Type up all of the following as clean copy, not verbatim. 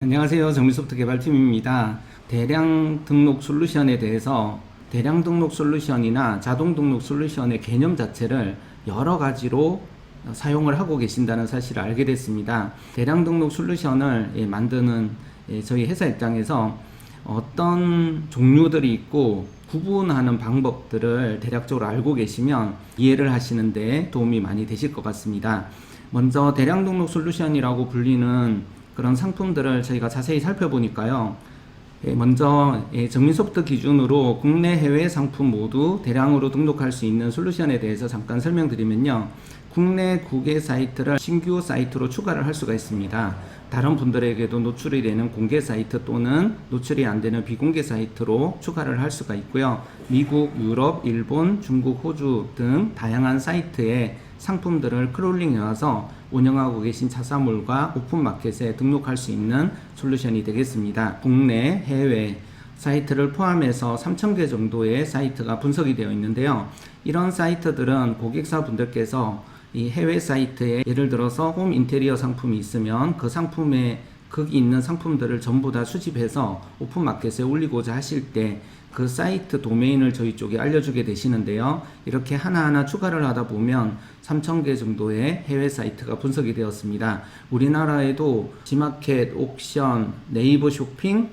안녕하세요. 정밀소프트 개발팀입니다. 대량 등록 솔루션에 대해서 대량 등록 솔루션이나 자동 등록 솔루션의 개념 자체를 여러 가지로 사용을 하고 계신다는 사실을 알게 됐습니다. 대량 등록 솔루션을 만드는 저희 회사 입장에서 어떤 종류들이 있고 구분하는 방법들을 대략적으로 알고 계시면 이해를 하시는 데 도움이 많이 되실 것 같습니다. 먼저 대량 등록 솔루션이라고 불리는 그런 상품들을 저희가 자세히 살펴보니까요. 먼저 정밀소프트 기준으로 국내 해외 상품 모두 대량으로 등록할 수 있는 솔루션에 대해서 잠깐 설명드리면요. 국내 국외 사이트를 신규 사이트로 추가를 할 수가 있습니다. 다른 분들에게도 노출이 되는 공개 사이트 또는 노출이 안 되는 비공개 사이트로 추가를 할 수가 있고요. 미국, 유럽, 일본, 중국, 호주 등 다양한 사이트에 상품들을 크롤링 해와서 운영하고 계신 자사몰과 오픈마켓에 등록할 수 있는 솔루션이 되겠습니다. 국내, 해외 사이트를 포함해서 3,000개 정도의 사이트가 분석이 되어 있는데요. 이런 사이트들은 고객사 분들께서 이 해외 사이트에 예를 들어서 홈 인테리어 상품이 있으면 그 상품에 거기 있는 상품들을 전부 다 수집해서 오픈마켓에 올리고자 하실 때 그 사이트 도메인을 저희 쪽에 알려주게 되시는데요. 이렇게 하나하나 추가를 하다 보면 3,000개 정도의 해외 사이트가 분석이 되었습니다. 우리나라에도 지마켓, 옥션, 네이버 쇼핑,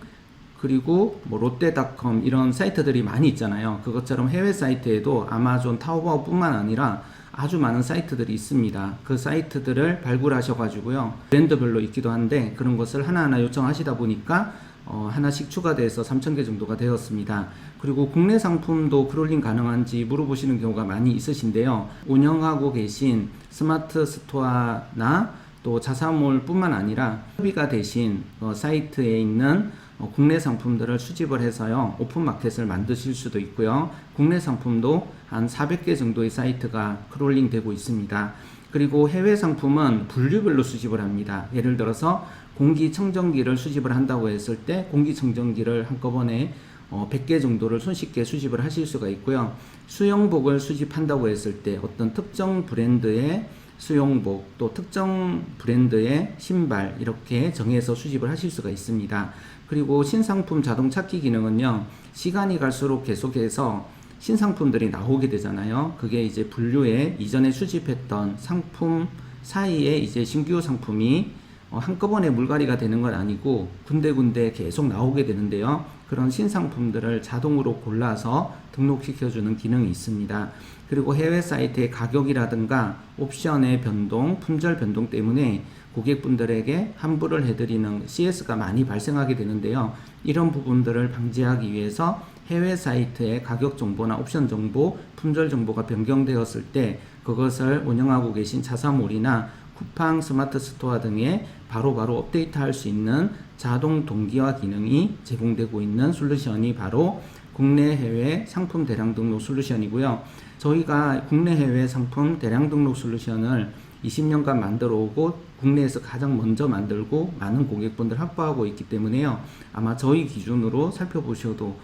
그리고 롯데닷컴 이런 사이트들이 많이 있잖아요. 그것처럼 해외 사이트에도 아마존, 타오바오 뿐만 아니라 아주 많은 사이트들이 있습니다. 그 사이트들을 발굴하셔가지고요. 브랜드별로 있기도 한데 그런 것을 하나하나 요청하시다 보니까 하나씩 추가돼서 3,000개 정도가 되었습니다. 그리고 국내 상품도 크롤링 가능한지 물어보시는 경우가 많이 있으신데요. 운영하고 계신 스마트 스토어나 또 자사몰 뿐만 아니라 협의가 되신 사이트에 있는 국내 상품들을 수집을 해서요 오픈마켓을 만드실 수도 있고요. 국내 상품도 한 400개 정도의 사이트가 크롤링 되고 있습니다. 그리고 해외 상품은 분류별로 수집을 합니다. 예를 들어서 공기청정기를 수집을 한다고 했을 때 공기청정기를 한꺼번에 100개 정도를 손쉽게 수집을 하실 수가 있고요. 수영복을 수집한다고 했을 때 어떤 특정 브랜드의 수영복 또 특정 브랜드의 신발 이렇게 정해서 수집을 하실 수가 있습니다. 그리고 신상품 자동 찾기 기능은요. 시간이 갈수록 계속해서 신상품들이 나오게 되잖아요. 그게 이제 분류에 이전에 수집했던 상품 사이에 이제 신규 상품이 한꺼번에 물갈이가 되는 건 아니고 군데군데 계속 나오게 되는데요. 그런 신상품들을 자동으로 골라서 등록시켜주는 기능이 있습니다. 그리고 해외 사이트의 가격이라든가 옵션의 변동, 품절 변동 때문에 고객분들에게 환불을 해드리는 CS가 많이 발생하게 되는데요. 이런 부분들을 방지하기 위해서 해외 사이트의 가격 정보나 옵션 정보, 품절 정보가 변경되었을 때 그것을 운영하고 계신 자사몰이나 쿠팡, 스마트 스토어 등에 바로바로 업데이트할 수 있는 자동 동기화 기능이 제공되고 있는 솔루션이 바로 국내 해외 상품 대량 등록 솔루션이고요. 저희가 국내 해외 상품 대량 등록 솔루션을 20년간 만들어 오고 국내에서 가장 먼저 만들고 많은 고객분들 확보하고 있기 때문에요. 아마 저희 기준으로 살펴보셔도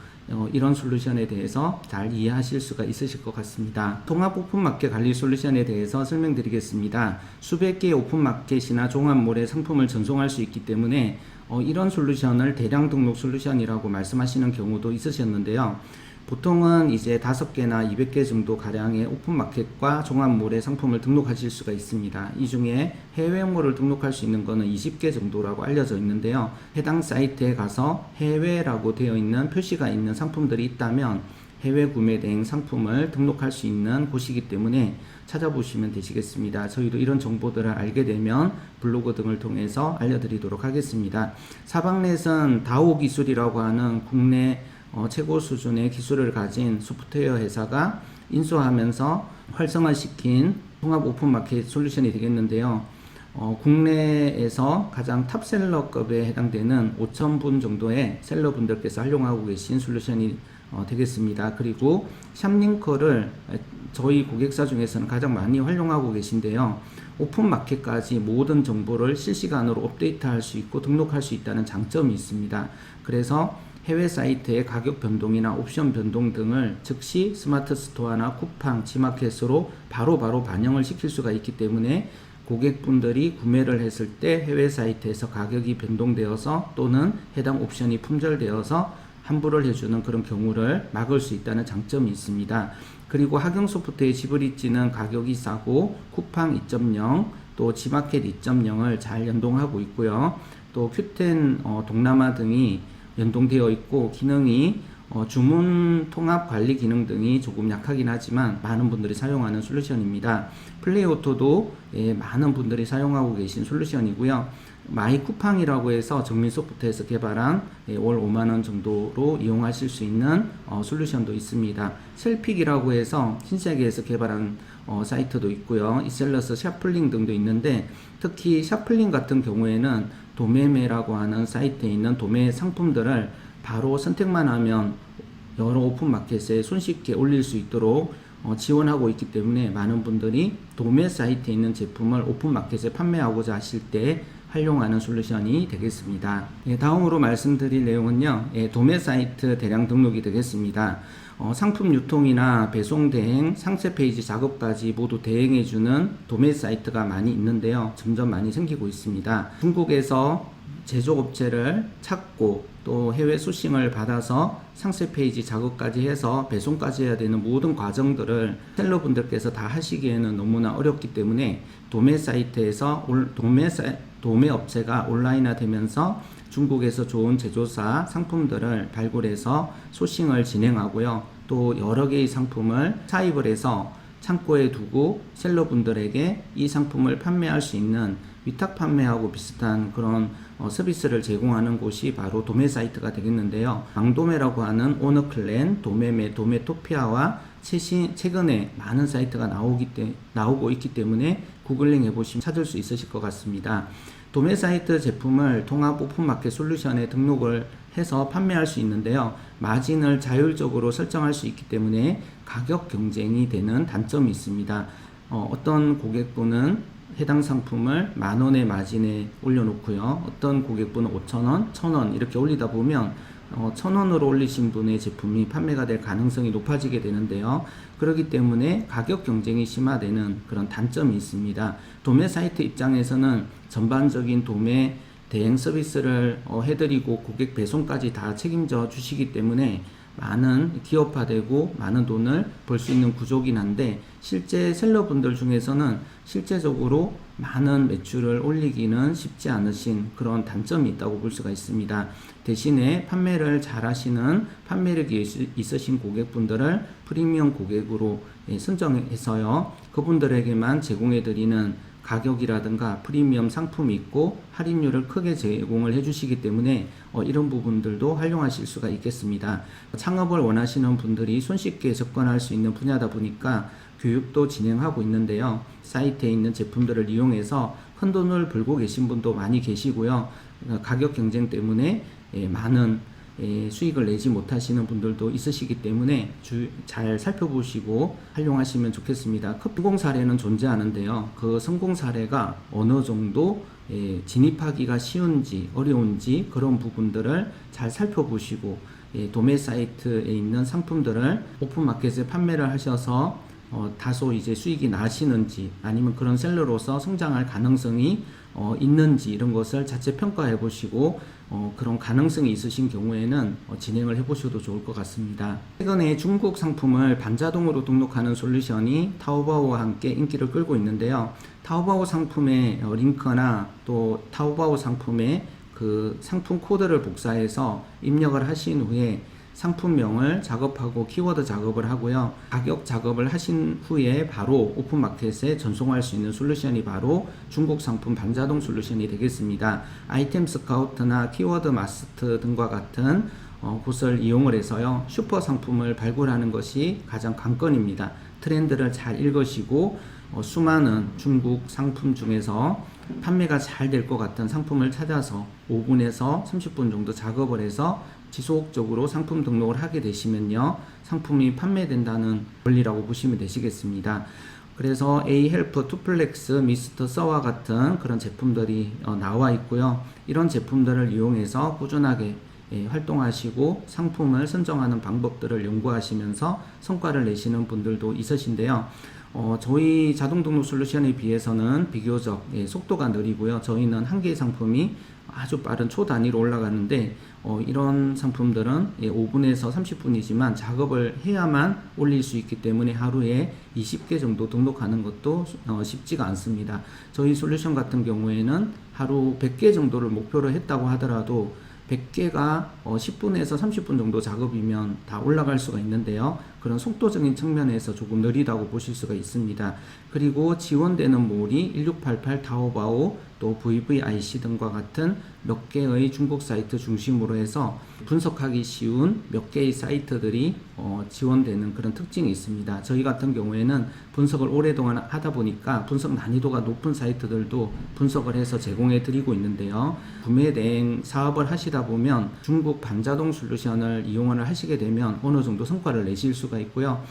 이런 솔루션에 대해서 잘 이해하실 수가 있으실 것 같습니다. 통합 오픈마켓 관리 솔루션에 대해서 설명드리겠습니다. 수백 개의 오픈마켓이나 종합몰에 상품을 전송할 수 있기 때문에 이런 솔루션을 대량 등록 솔루션이라고 말씀하시는 경우도 있으셨는데요. 보통은 이제 5개나 200개 정도 가량의 오픈마켓과 종합몰에 상품을 등록하실 수가 있습니다. 이 중에 해외몰을 등록할 수 있는 거는 20개 정도라고 알려져 있는데요. 해당 사이트에 가서 해외라고 되어 있는 표시가 있는 상품들이 있다면 해외 구매 대행 상품을 등록할 수 있는 곳이기 때문에 찾아보시면 되시겠습니다. 저희도 이런 정보들을 알게 되면 블로그 등을 통해서 알려드리도록 하겠습니다. 사방넷은 다오 기술이라고 하는 국내 최고 수준의 기술을 가진 소프트웨어 회사가 인수하면서 활성화시킨 통합 오픈마켓 솔루션이 되겠는데요. 국내에서 가장 탑셀러급에 해당되는 5,000분 정도의 셀러분들께서 활용하고 계신 솔루션이 되겠습니다. 그리고 샵링크를 저희 고객사 중에서는 가장 많이 활용하고 계신데요. 오픈마켓까지 모든 정보를 실시간으로 업데이트할 수 있고 등록할 수 있다는 장점이 있습니다. 그래서 해외 사이트의 가격 변동이나 옵션 변동 등을 즉시 스마트 스토어나 쿠팡, 지마켓으로 바로바로 반영을 시킬 수가 있기 때문에 고객분들이 구매를 했을 때 해외 사이트에서 가격이 변동되어서 또는 해당 옵션이 품절되어서 환불을 해주는 그런 경우를 막을 수 있다는 장점이 있습니다. 그리고 하경소프트의 지브리지는 가격이 싸고 쿠팡 2.0 또 지마켓 2.0을 잘 연동하고 있고요. 또 Q10 동남아 등이 연동되어 있고 기능이 주문 통합 관리 기능 등이 조금 약하긴 하지만 많은 분들이 사용하는 솔루션입니다. 플레이오토도 많은 분들이 사용하고 계신 솔루션이고요. 마이쿠팡이라고 해서 정밀소프트에서 개발한 월 5만원 정도로 이용하실 수 있는 솔루션도 있습니다. 셀픽이라고 해서 신세계에서 개발한 사이트도 있고요. 이셀러스 샤플링 등도 있는데 특히 샤플링 같은 경우에는 도매매라고 하는 사이트에 있는 도매 상품들을 바로 선택만 하면 여러 오픈마켓에 손쉽게 올릴 수 있도록 지원하고 있기 때문에 많은 분들이 도매 사이트에 있는 제품을 오픈마켓에 판매하고자 하실 때 활용하는 솔루션이 되겠습니다. 다음으로 말씀드릴 내용은요, 도매 사이트 대량 등록이 되겠습니다. 상품 유통이나 배송 대행, 상세 페이지 작업까지 모두 대행해주는 도매 사이트가 많이 있는데요. 점점 많이 생기고 있습니다. 중국에서 제조업체를 찾고 또 해외 소싱을 받아서 상세 페이지 작업까지 해서 배송까지 해야 되는 모든 과정들을 셀러분들께서 다 하시기에는 너무나 어렵기 때문에 도매 사이트에서 도매 업체가 온라인화 되면서 중국에서 좋은 제조사 상품들을 발굴해서 소싱을 진행하고요. 또 여러 개의 상품을 사입을 해서 창고에 두고 셀러분들에게 이 상품을 판매할 수 있는 위탁 판매하고 비슷한 그런 서비스를 제공하는 곳이 바로 도매 사이트가 되겠는데요. 왕도매라고 하는 오너클랜, 도매매, 도매토피아와 최근에 많은 사이트가 나오고 있기 때문에 구글링 해보시면 찾을 수 있으실 것 같습니다. 도매 사이트 제품을 통합 오픈마켓 솔루션에 등록을 해서 판매할 수 있는데요. 마진을 자율적으로 설정할 수 있기 때문에 가격 경쟁이 되는 단점이 있습니다. 어떤 고객분은 해당 상품을 만원의 마진에 올려놓고요. 어떤 고객분은 5,000원, 1,000원 이렇게 올리다 보면 1,000원으로 올리신 분의 제품이 판매가 될 가능성이 높아지게 되는데요. 그렇기 때문에 가격 경쟁이 심화되는 그런 단점이 있습니다. 도매 사이트 입장에서는 전반적인 도매 대행 서비스를 해드리고 고객 배송까지 다 책임져 주시기 때문에 많은 기업화되고 많은 돈을 벌 수 있는 구조긴 한데 실제 셀러분들 중에서는 실제적으로 많은 매출을 올리기는 쉽지 않으신 그런 단점이 있다고 볼 수가 있습니다. 대신에 판매를 잘 하시는 판매력이 있으신 고객분들을 프리미엄 고객으로 선정해서요. 그분들에게만 제공해드리는 가격이라든가 프리미엄 상품이 있고 할인율을 크게 제공을 해주시기 때문에 이런 부분들도 활용하실 수가 있겠습니다. 창업을 원하시는 분들이 손쉽게 접근할 수 있는 분야다 보니까 교육도 진행하고 있는데요. 사이트에 있는 제품들을 이용해서 큰돈을 벌고 계신 분도 많이 계시고요. 가격 경쟁 때문에 많은 수익을 내지 못하시는 분들도 있으시기 때문에 잘 살펴보시고 활용하시면 좋겠습니다. 성공 사례는 존재하는데요. 그 성공 사례가 어느 정도 진입하기가 쉬운지 어려운지 그런 부분들을 잘 살펴보시고 도매 사이트에 있는 상품들을 오픈마켓에 판매를 하셔서 다소 이제 수익이 나시는지 아니면 그런 셀러로서 성장할 가능성이 있는지 이런 것을 자체 평가해 보시고 그런 가능성이 있으신 경우에는 진행을 해 보셔도 좋을 것 같습니다. 최근에 중국 상품을 반자동으로 등록하는 솔루션이 타오바오와 함께 인기를 끌고 있는데요. 타오바오 상품의 링크나 또 타오바오 상품의 그 상품 코드를 복사해서 입력을 하신 후에 상품명을 작업하고 키워드 작업을 하고요. 가격 작업을 하신 후에 바로 오픈마켓에 전송할 수 있는 솔루션이 바로 중국 상품 반자동 솔루션이 되겠습니다. 아이템 스카우트나 키워드 마스터 등과 같은 곳을 이용을 해서요. 슈퍼 상품을 발굴하는 것이 가장 관건입니다. 트렌드를 잘 읽으시고 수많은 중국 상품 중에서 판매가 잘 될 것 같은 상품을 찾아서 5분에서 30분 정도 작업을 해서 지속적으로 상품 등록을 하게 되시면요. 상품이 판매된다는 원리라고 보시면 되시겠습니다. 그래서 A-헬프, 투플렉스, 미스터 서와 같은 그런 제품들이 나와 있고요. 이런 제품들을 이용해서 꾸준하게 활동하시고 상품을 선정하는 방법들을 연구하시면서 성과를 내시는 분들도 있으신데요. 저희 자동 등록 솔루션에 비해서는 비교적 속도가 느리고요. 저희는 한 개의 상품이 아주 빠른 초단위로 올라가는데 이런 상품들은 5분에서 30분이지만 작업을 해야만 올릴 수 있기 때문에 하루에 20개 정도 등록하는 것도 쉽지가 않습니다. 저희 솔루션 같은 경우에는 하루 100개 정도를 목표로 했다고 하더라도 100개가 10분에서 30분 정도 작업이면 다 올라갈 수가 있는데요. 그런 속도적인 측면에서 조금 느리다고 보실 수가 있습니다. 그리고 지원되는 몰이 1688, 타오바오, 또 VVIC 등과 같은 몇 개의 중국 사이트 중심으로 해서 분석하기 쉬운 몇 개의 사이트들이 지원되는 그런 특징이 있습니다. 저희 같은 경우에는 분석을 오랫동안 하다 보니까 분석 난이도가 높은 사이트들도 분석을 해서 제공해 드리고 있는데요. 구매 대행 사업을 하시다 보면 중국 반자동 솔루션을 이용을 하시게 되면 어느 정도 성과를 내실 수가 있고요.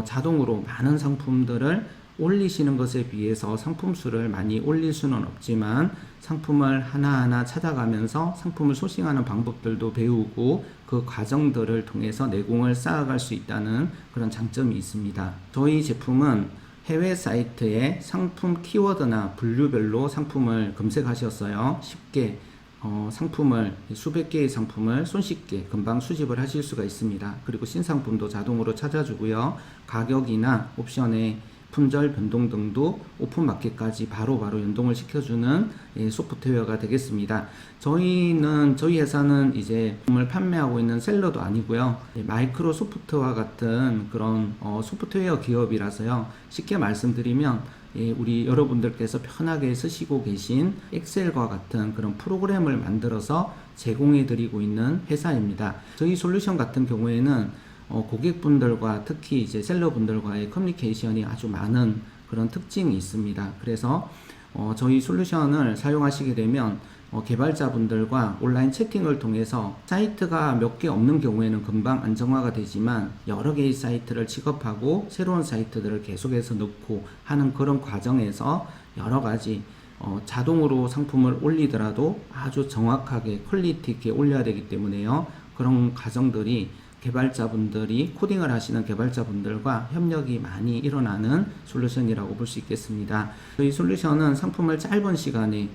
자동으로 많은 상품들을 올리시는 것에 비해서 상품 수를 많이 올릴 수는 없지만 상품을 하나하나 찾아가면서 상품을 소싱하는 방법들도 배우고 그 과정들을 통해서 내공을 쌓아갈 수 있다는 그런 장점이 있습니다. 저희 제품은 해외 사이트에 상품 키워드나 분류별로 상품을 검색하셨어요. 쉽게 상품을 수백 개의 상품을 손쉽게 금방 수집을 하실 수가 있습니다. 그리고 신상품도 자동으로 찾아주고요. 가격이나 옵션의 품절 변동 등도 오픈마켓까지 바로바로 연동을 시켜주는 소프트웨어가 되겠습니다. 저희 회사는 이제 제품을 판매하고 있는 셀러도 아니고요. 마이크로소프트와 같은 그런 소프트웨어 기업이라서요. 쉽게 말씀드리면 우리 여러분들께서 편하게 쓰시고 계신 엑셀과 같은 그런 프로그램을 만들어서 제공해 드리고 있는 회사입니다. 저희 솔루션 같은 경우에는 고객분들과 특히 이제 셀러분들과의 커뮤니케이션이 아주 많은 그런 특징이 있습니다. 그래서 저희 솔루션을 사용하시게 되면 개발자분들과 온라인 채팅을 통해서 사이트가 몇 개 없는 경우에는 금방 안정화가 되지만 여러 개의 사이트를 취급하고 새로운 사이트들을 계속해서 넣고 하는 그런 과정에서 여러 가지 자동으로 상품을 올리더라도 아주 정확하게 퀄리티 있게 올려야 되기 때문에요. 그런 과정들이 개발자분들이 코딩을 하시는 개발자분들과 협력이 많이 일어나는 솔루션이라고 볼 수 있겠습니다. 저희 솔루션은 상품을 짧은 시간에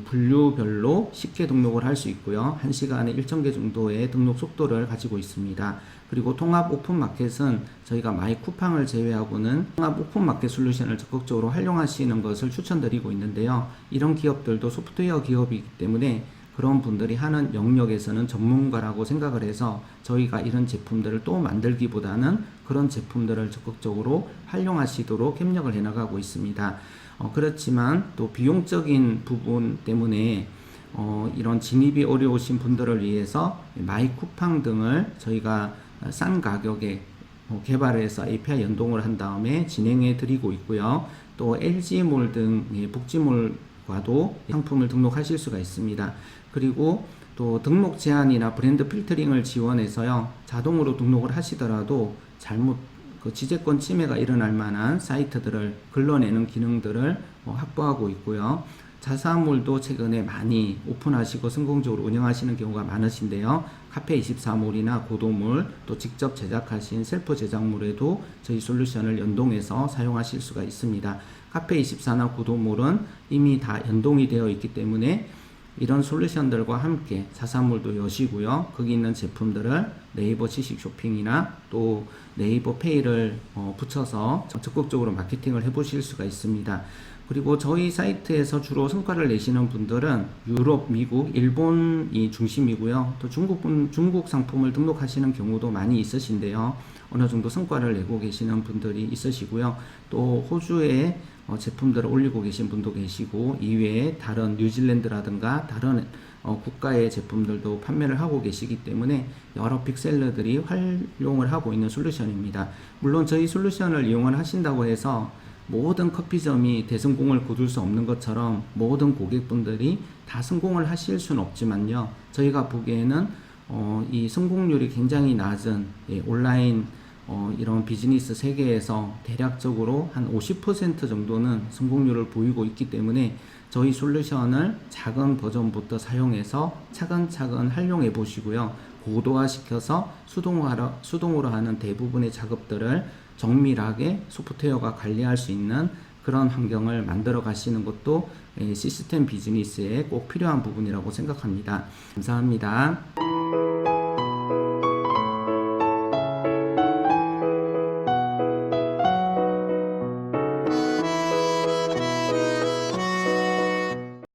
분류별로 쉽게 등록을 할 수 있고요. 1시간에 1,000개 정도의 등록 속도를 가지고 있습니다. 그리고 통합 오픈마켓은 저희가 마이 쿠팡을 제외하고는 통합 오픈마켓 솔루션을 적극적으로 활용하시는 것을 추천드리고 있는데요. 이런 기업들도 소프트웨어 기업이기 때문에 그런 분들이 하는 영역에서는 전문가라고 생각을 해서 저희가 이런 제품들을 또 만들기보다는 그런 제품들을 적극적으로 활용하시도록 협력을 해나가고 있습니다. 그렇지만 또 비용적인 부분 때문에 이런 진입이 어려우신 분들을 위해서 마이 쿠팡 등을 저희가 싼 가격에 개발해서 API 연동을 한 다음에 진행해 드리고 있고요. 또 LG몰 등 복지몰과도 상품을 등록하실 수가 있습니다. 그리고 또 등록 제한이나 브랜드 필터링을 지원해서요. 자동으로 등록을 하시더라도 잘못 지재권 침해가 일어날 만한 사이트들을 걸러내는 기능들을 확보하고 있고요. 자사몰도 최근에 많이 오픈하시고 성공적으로 운영하시는 경우가 많으신데요. 카페24몰이나 고도몰, 또 직접 제작하신 셀프 제작물에도 저희 솔루션을 연동해서 사용하실 수가 있습니다. 카페24나 고도몰은 이미 다 연동이 되어 있기 때문에 이런 솔루션들과 함께 자사몰도 여시고요. 거기 있는 제품들을 네이버 지식 쇼핑이나 또 네이버 페이를 붙여서 적극적으로 마케팅을 해보실 수가 있습니다. 그리고 저희 사이트에서 주로 성과를 내시는 분들은 유럽, 미국, 일본이 중심이고요. 또 중국 상품을 등록하시는 경우도 많이 있으신데요. 어느 정도 성과를 내고 계시는 분들이 있으시고요. 또 호주에 제품들을 올리고 계신 분도 계시고 이외에 다른 뉴질랜드라든가 다른 국가의 제품들도 판매를 하고 계시기 때문에 여러 빅셀러들이 활용을 하고 있는 솔루션입니다. 물론 저희 솔루션을 이용을 하신다고 해서 모든 커피점이 대성공을 거둘 수 없는 것처럼 모든 고객분들이 다 성공을 하실 수는 없지만요. 저희가 보기에는 이 성공률이 굉장히 낮은 온라인 이런 비즈니스 세계에서 대략적으로 한 50% 정도는 성공률을 보이고 있기 때문에 저희 솔루션을 작은 버전부터 사용해서 차근차근 활용해 보시고요. 고도화 시켜서 수동으로 하는 대부분의 작업들을 정밀하게 소프트웨어가 관리할 수 있는 그런 환경을 만들어 가시는 것도 시스템 비즈니스에 꼭 필요한 부분이라고 생각합니다. 감사합니다.